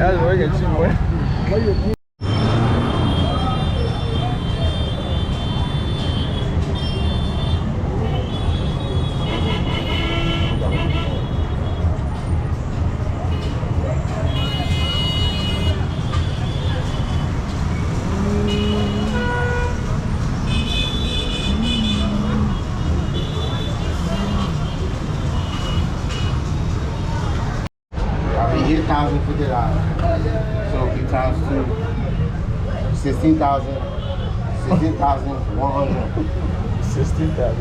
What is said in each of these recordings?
That's working too much. $8,050. So if you times 2, 16,000, 16,100. 16,000.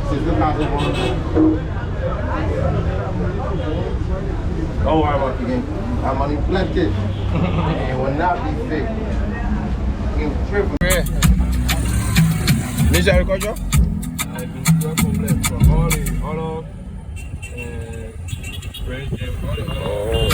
16,100. Don't worry about it. That money plenty. It will not be fake. You triple. Déjà agriculture? Agriculture complète. So all of bread and all.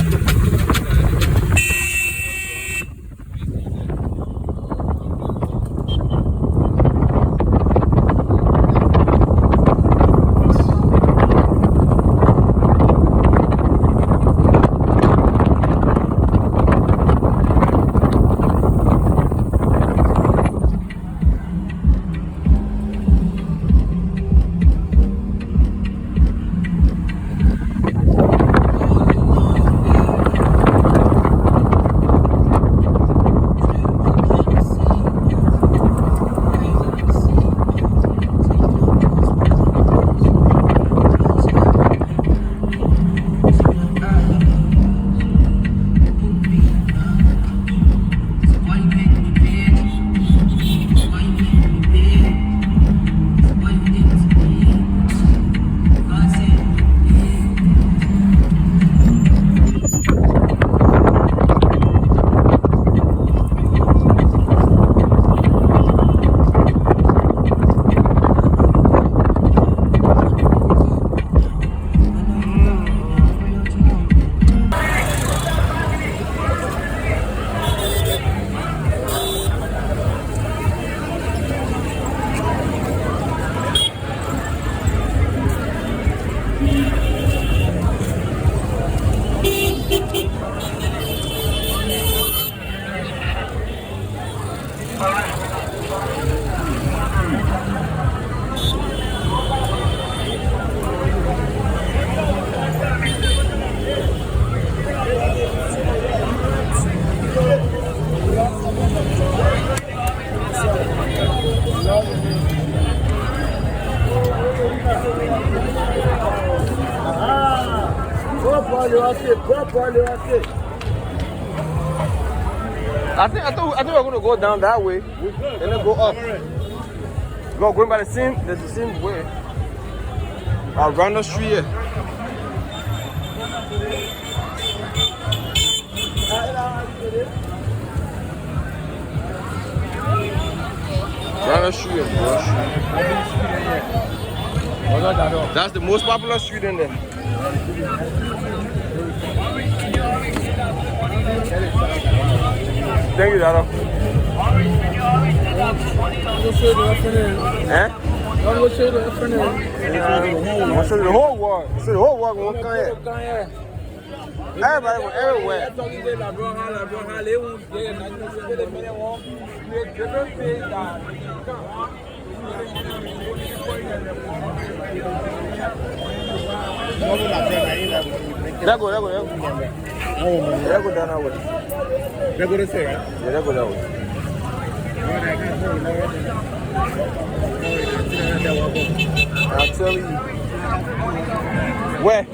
I thought we were going to go down that way and then go up. We're going by the same, there's the same way. Around the street here. Around the street here, bro. That's the most popular street in there. Thank you, Dada. I'm going to show you the afternoon. Eh? I'm going to show you the afternoon. I'm going to show you the whole world. See the whole world won't come here. Everybody went everywhere. That go down that way. That go this way, right? Yeah, that go that way. I'll tell you. Where?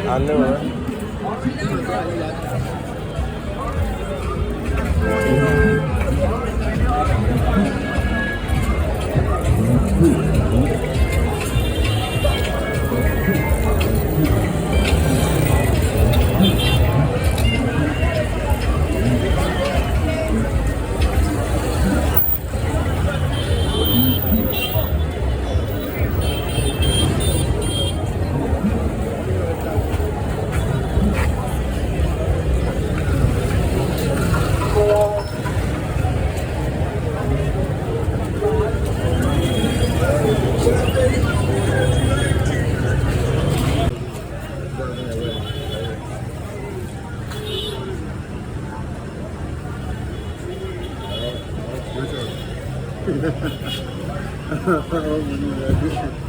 I know, right? Oh,